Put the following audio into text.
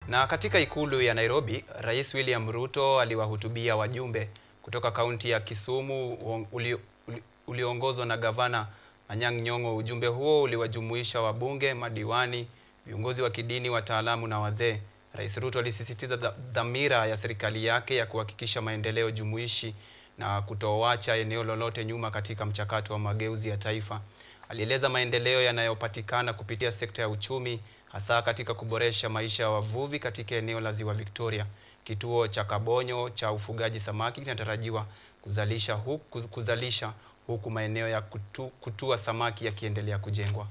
Na katika ikulu ya Nairobi, Rais William Ruto aliwahutubia wajumbe kutoka kaunti ya Kisumu ulioongozwa na Gavana Anyang' Nyong'o. Ujumbe huo uliwajumuisha wabunge, madiwani, viongozi wa kidini, wataalamu na wazee. Rais Ruto alisisitiza dhamira ya serikali yake ya kuhakikisha maendeleo jumuishi na kutoacha eneo lolote nyuma katika mchakato wa mageuzi ya taifa. Alieleza maendeleo yanayopatikana kupitia sekta ya uchumi, hasa katika kuboresha maisha ya wavuvi katika eneo la Ziwa Victoria. Kituo cha Kabonyo cha ufugaji samaki kinatarajiwa kuzalisha huku maeneo ya kutua samaki yakiendelea kujengwa.